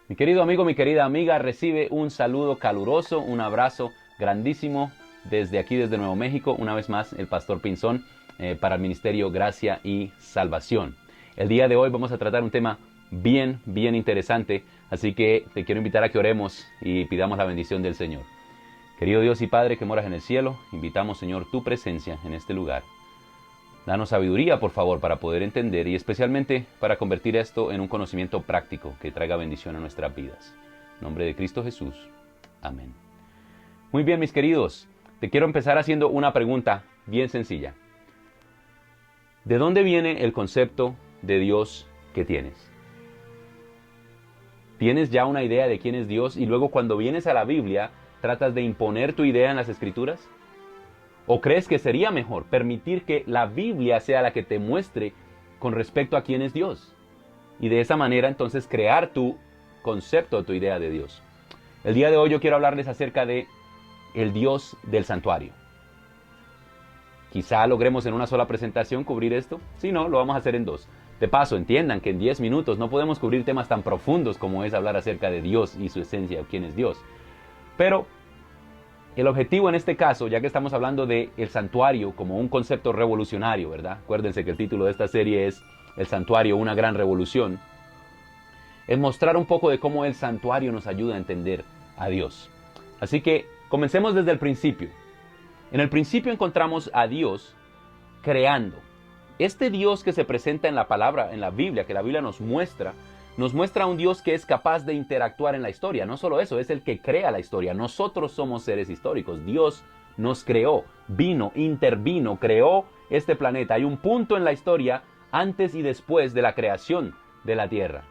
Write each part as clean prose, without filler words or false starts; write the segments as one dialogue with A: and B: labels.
A: Mi querido amigo, mi querida amiga, recibe un saludo caluroso, un abrazo grandísimo desde aquí, desde Nuevo México. Una vez más, el Pastor Pinzón para el Ministerio Gracia y Salvación. El día de hoy vamos a tratar un tema bien interesante, así que te quiero invitar a que oremos y pidamos la bendición del Señor. Querido Dios y Padre que moras en el cielo, invitamos, Señor, tu presencia en este lugar. Danos sabiduría, por favor, para poder entender y especialmente para convertir esto en un conocimiento práctico que traiga bendición a nuestras vidas. En nombre de Cristo Jesús. Amén. Muy bien, mis queridos. Te quiero empezar haciendo una pregunta bien sencilla. ¿De dónde viene el concepto de Dios que tienes? ¿Tienes ya una idea de quién es Dios y luego cuando vienes a la Biblia tratas de imponer tu idea en las Escrituras? ¿O crees que sería mejor permitir que la Biblia sea la que te muestre con respecto a quién es Dios? Y de esa manera entonces crear tu concepto, tu idea de Dios. El día de hoy yo quiero hablarles acerca de el Dios del santuario. Quizá logremos en una sola presentación cubrir esto. Si no, lo vamos a hacer en dos. De paso, entiendan que en 10 minutos no podemos cubrir temas tan profundos como es hablar acerca de Dios y su esencia, quién es Dios. Pero el objetivo en este caso, ya que estamos hablando de el santuario como un concepto revolucionario, ¿verdad? Acuérdense que el título de esta serie es El santuario, una gran revolución. Es mostrar un poco de cómo el santuario nos ayuda a entender a Dios. Así que comencemos desde el principio. En el principio encontramos a Dios creando. Este Dios que se presenta en la palabra, en la Biblia, que la Biblia nos muestra a un Dios que es capaz de interactuar en la historia. No solo eso, es el que crea la historia. Nosotros somos seres históricos. Dios nos creó, vino, intervino, creó este planeta. Hay un punto en la historia antes y después de la creación de la Tierra.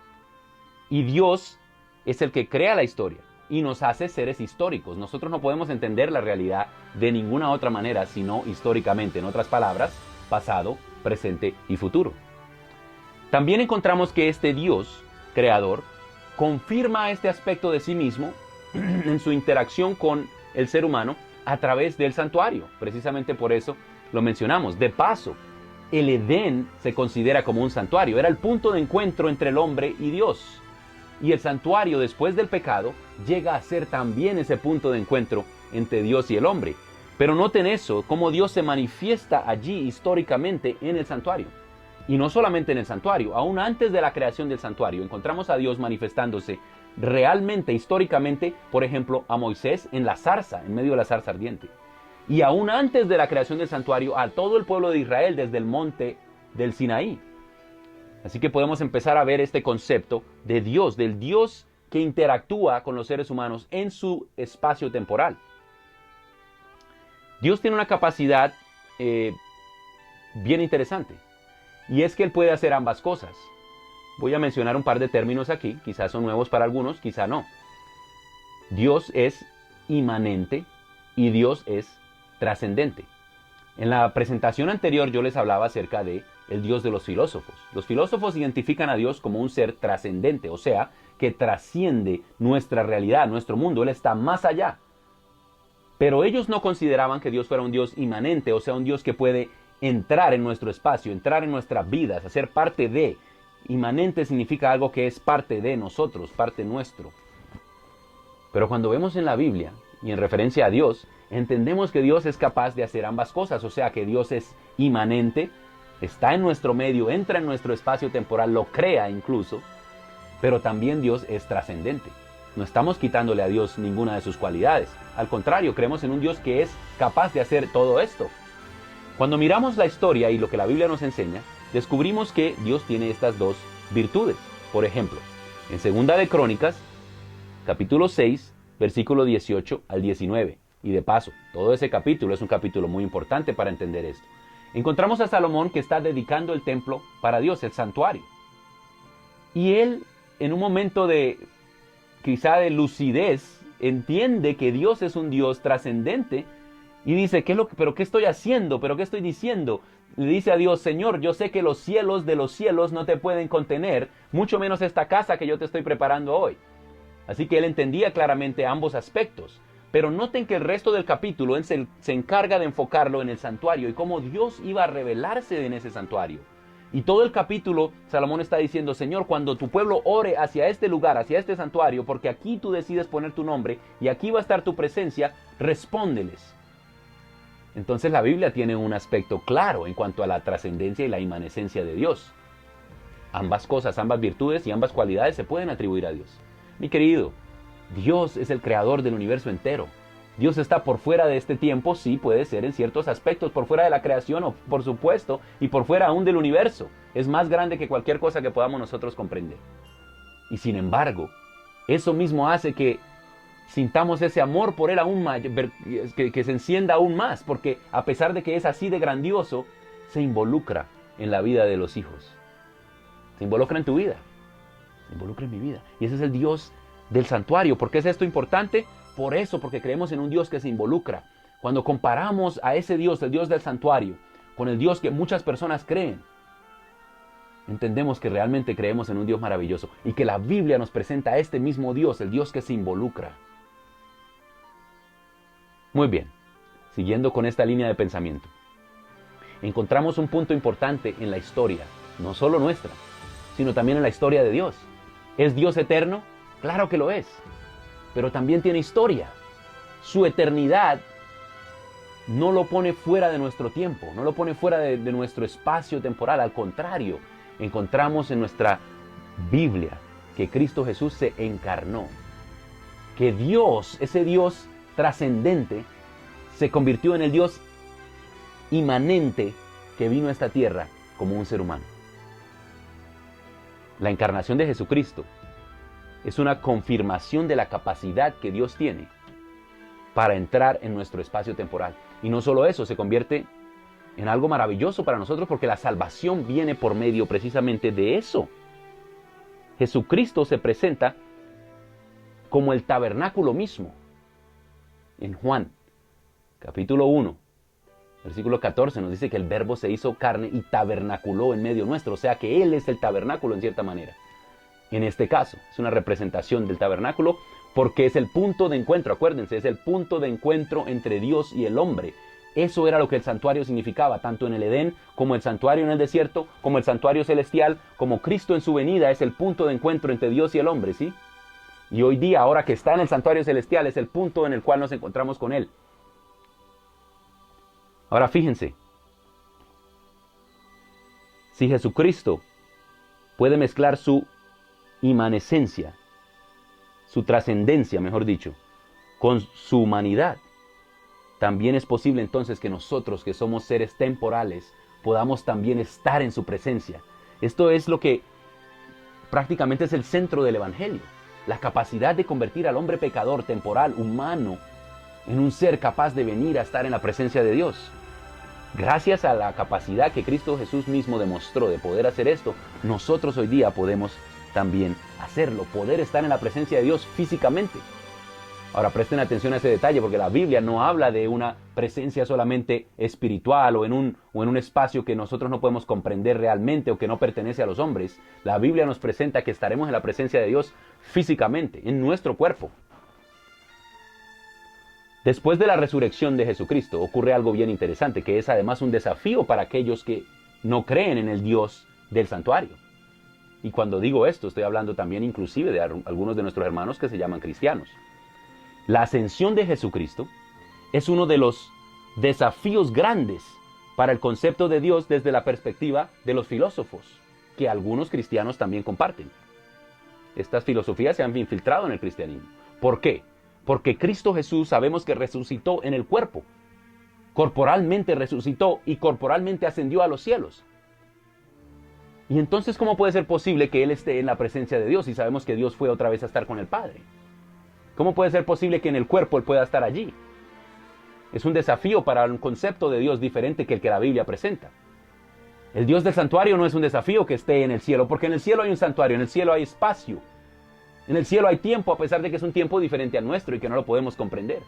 A: Y Dios es el que crea la historia y nos hace seres históricos. Nosotros no podemos entender la realidad de ninguna otra manera sino históricamente. En otras palabras, pasado, presente y futuro. También encontramos que este Dios creador confirma este aspecto de sí mismo en su interacción con el ser humano a través del santuario. Precisamente por eso lo mencionamos. De paso, el Edén se considera como un santuario. Era el punto de encuentro entre el hombre y Dios. Y el santuario, después del pecado, llega a ser también ese punto de encuentro entre Dios y el hombre. Pero noten eso, cómo Dios se manifiesta allí históricamente en el santuario. Y no solamente en el santuario, aún antes de la creación del santuario, encontramos a Dios manifestándose realmente, históricamente, por ejemplo, a Moisés en la zarza, en medio de la zarza ardiente. Y aún antes de la creación del santuario, a todo el pueblo de Israel desde el monte del Sinaí. Así que podemos empezar a ver este concepto de Dios, del Dios que interactúa con los seres humanos en su espacio temporal. Dios tiene una capacidad bien interesante. Y es que Él puede hacer ambas cosas. Voy a mencionar un par de términos aquí, quizás son nuevos para algunos, quizá no. Dios es inmanente y Dios es trascendente. En la presentación anterior yo les hablaba acerca de el Dios de los filósofos. Los filósofos identifican a Dios como un ser trascendente, o sea, que trasciende nuestra realidad, nuestro mundo. Él está más allá. Pero ellos no consideraban que Dios fuera un Dios inmanente, o sea, un Dios que puede entrar en nuestro espacio, entrar en nuestras vidas, hacer parte de. Inmanente significa algo que es parte de nosotros, parte nuestro. Pero cuando vemos en la Biblia, y en referencia a Dios, entendemos que Dios es capaz de hacer ambas cosas, o sea que Dios es inmanente, está en nuestro medio, entra en nuestro espacio temporal, lo crea incluso, pero también Dios es trascendente. No estamos quitándole a Dios ninguna de sus cualidades. Al contrario, creemos en un Dios que es capaz de hacer todo esto. Cuando miramos la historia y lo que la Biblia nos enseña, descubrimos que Dios tiene estas dos virtudes. Por ejemplo, en Segunda de Crónicas, capítulo 6, versículo 18 al 19. Y de paso, todo ese capítulo es un capítulo muy importante para entender esto. Encontramos a Salomón que está dedicando el templo para Dios, el santuario. Y él, en un momento de, quizá de lucidez, entiende que Dios es un Dios trascendente. Y dice, ¿pero qué estoy haciendo? ¿Pero qué estoy diciendo? Le dice a Dios, Señor, yo sé que los cielos de los cielos no te pueden contener, mucho menos esta casa que yo te estoy preparando hoy. Así que él entendía claramente ambos aspectos. Pero noten que el resto del capítulo se encarga de enfocarlo en el santuario y cómo Dios iba a revelarse en ese santuario. Y todo el capítulo, Salomón está diciendo, Señor, cuando tu pueblo ore hacia este lugar, hacia este santuario, porque aquí tú decides poner tu nombre y aquí va a estar tu presencia, respóndeles. Entonces la Biblia tiene un aspecto claro en cuanto a la trascendencia y la inmanescencia de Dios. Ambas cosas, ambas virtudes y ambas cualidades se pueden atribuir a Dios. Mi querido, Dios es el creador del universo entero. Dios está por fuera de este tiempo, sí, puede ser en ciertos aspectos, por fuera de la creación, por supuesto, y por fuera aún del universo. Es más grande que cualquier cosa que podamos nosotros comprender. Y sin embargo, eso mismo hace que sintamos ese amor por Él aún más, que se encienda aún más, porque a pesar de que es así de grandioso, se involucra en la vida de los hijos. Se involucra en tu vida, se involucra en mi vida. Y ese es el Dios del santuario. ¿Por qué es esto importante? Por eso, porque creemos en un Dios que se involucra. Cuando comparamos a ese Dios, el Dios del santuario, con el Dios que muchas personas creen, entendemos que realmente creemos en un Dios maravilloso y que la Biblia nos presenta a este mismo Dios, el Dios que se involucra. Muy bien, siguiendo con esta línea de pensamiento, encontramos un punto importante en la historia, no solo nuestra, sino también en la historia de Dios. ¿Es Dios eterno? Claro que lo es, pero también tiene historia. Su eternidad no lo pone fuera de nuestro tiempo, no lo pone fuera de nuestro espacio temporal. Al contrario, encontramos en nuestra Biblia que Cristo Jesús se encarnó, que Dios, ese Dios trascendente, se convirtió en el Dios inmanente que vino a esta tierra como un ser humano. La encarnación de Jesucristo es una confirmación de la capacidad que Dios tiene para entrar en nuestro espacio temporal. Y no solo eso, se convierte en algo maravilloso para nosotros porque la salvación viene por medio precisamente de eso. Jesucristo se presenta como el tabernáculo mismo. En Juan, capítulo 1, versículo 14, nos dice que el Verbo se hizo carne y tabernaculó en medio nuestro. O sea que Él es el tabernáculo en cierta manera. En este caso, es una representación del tabernáculo porque es el punto de encuentro, acuérdense, es el punto de encuentro entre Dios y el hombre. Eso era lo que el santuario significaba, tanto en el Edén, como el santuario en el desierto, como el santuario celestial, como Cristo en su venida es el punto de encuentro entre Dios y el hombre, ¿sí? Y hoy día, ahora que está en el santuario celestial, es el punto en el cual nos encontramos con Él. Ahora fíjense, si Jesucristo puede mezclar su inmanescencia, su trascendencia, mejor dicho, con su humanidad, también es posible entonces que nosotros, que somos seres temporales, podamos también estar en su presencia. Esto es lo que prácticamente es el centro del Evangelio. La capacidad de convertir al hombre pecador, temporal, humano, en un ser capaz de venir a estar en la presencia de Dios. Gracias a la capacidad que Cristo Jesús mismo demostró de poder hacer esto, nosotros hoy día podemos también hacerlo, poder estar en la presencia de Dios físicamente. Ahora presten atención a ese detalle porque la Biblia no habla de una presencia solamente espiritual o en un espacio que nosotros no podemos comprender realmente o que no pertenece a los hombres. La Biblia nos presenta que estaremos en la presencia de Dios físicamente, en nuestro cuerpo. Después de la resurrección de Jesucristo ocurre algo bien interesante, que es además un desafío para aquellos que no creen en el Dios del santuario. Y cuando digo esto, estoy hablando también inclusive de algunos de nuestros hermanos que se llaman cristianos. La ascensión de Jesucristo es uno de los desafíos grandes para el concepto de Dios desde la perspectiva de los filósofos, que algunos cristianos también comparten. Estas filosofías se han infiltrado en el cristianismo. ¿Por qué? Porque Cristo Jesús sabemos que resucitó en el cuerpo, corporalmente resucitó y corporalmente ascendió a los cielos. Y entonces, ¿cómo puede ser posible que Él esté en la presencia de Dios? Y sabemos que Dios fue otra vez a estar con el Padre. ¿Cómo puede ser posible que en el cuerpo Él pueda estar allí? Es un desafío para un concepto de Dios diferente que el que la Biblia presenta. El Dios del santuario no es un desafío que esté en el cielo, porque en el cielo hay un santuario, en el cielo hay espacio. En el cielo hay tiempo, a pesar de que es un tiempo diferente al nuestro y que no lo podemos comprender.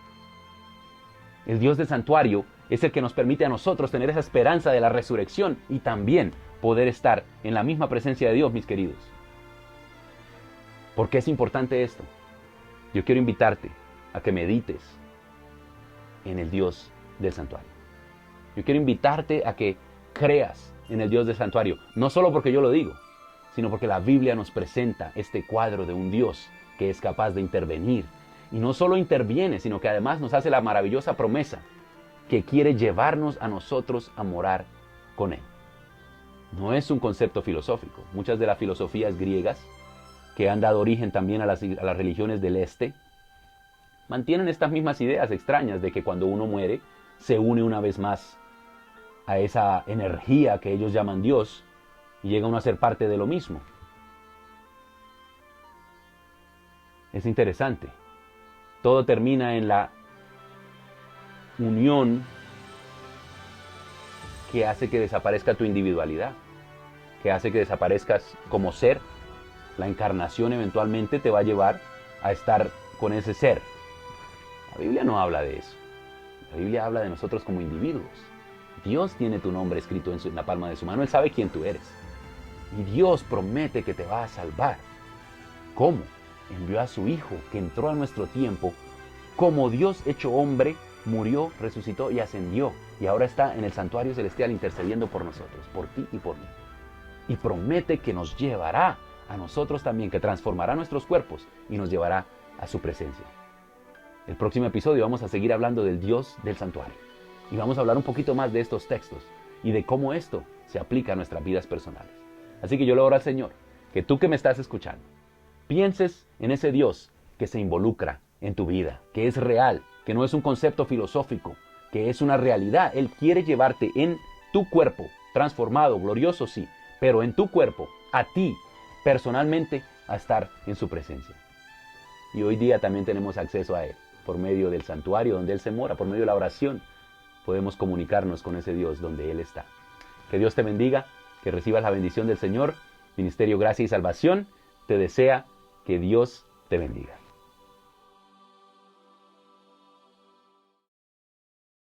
A: El Dios del santuario es el que nos permite a nosotros tener esa esperanza de la resurrección y también poder estar en la misma presencia de Dios, mis queridos. ¿Por qué es importante esto? Yo quiero invitarte a que medites en el Dios del santuario. Yo quiero invitarte a que creas en el Dios del santuario. No solo porque yo lo digo, sino porque la Biblia nos presenta este cuadro de un Dios que es capaz de intervenir. Y no solo interviene, sino que además nos hace la maravillosa promesa que quiere llevarnos a nosotros a morar con Él. No es un concepto filosófico. Muchas de las filosofías griegas, que han dado origen también a las religiones del este, mantienen estas mismas ideas extrañas de que cuando uno muere, se une una vez más a esa energía que ellos llaman Dios y llega uno a ser parte de lo mismo. Es interesante. Todo termina en la unión que hace que desaparezca tu individualidad, que hace que desaparezcas como ser. La encarnación eventualmente te va a llevar a estar con ese ser. La Biblia no habla de eso. La Biblia habla de nosotros como individuos. Dios tiene tu nombre escrito en la palma de su mano. Él sabe quién tú eres. Y Dios promete que te va a salvar. ¿Cómo? Envió a su Hijo, que entró a nuestro tiempo, como Dios hecho hombre, murió, resucitó y ascendió. Y ahora está en el santuario celestial intercediendo por nosotros, por ti y por mí. Y promete que nos llevará a nosotros también, que transformará nuestros cuerpos y nos llevará a su presencia. El próximo episodio vamos a seguir hablando del Dios del santuario. Y vamos a hablar un poquito más de estos textos y de cómo esto se aplica a nuestras vidas personales. Así que yo le oro al Señor, que tú que me estás escuchando, pienses en ese Dios que se involucra en tu vida, que es real, que no es un concepto filosófico, que es una realidad. Él quiere llevarte en tu cuerpo, transformado, glorioso sí, pero en tu cuerpo, a ti, personalmente, a estar en su presencia. Y hoy día también tenemos acceso a Él, por medio del santuario donde Él se mora, por medio de la oración, podemos comunicarnos con ese Dios donde Él está. Que Dios te bendiga, que recibas la bendición del Señor. Ministerio Gracia y Salvación te desea que Dios te bendiga.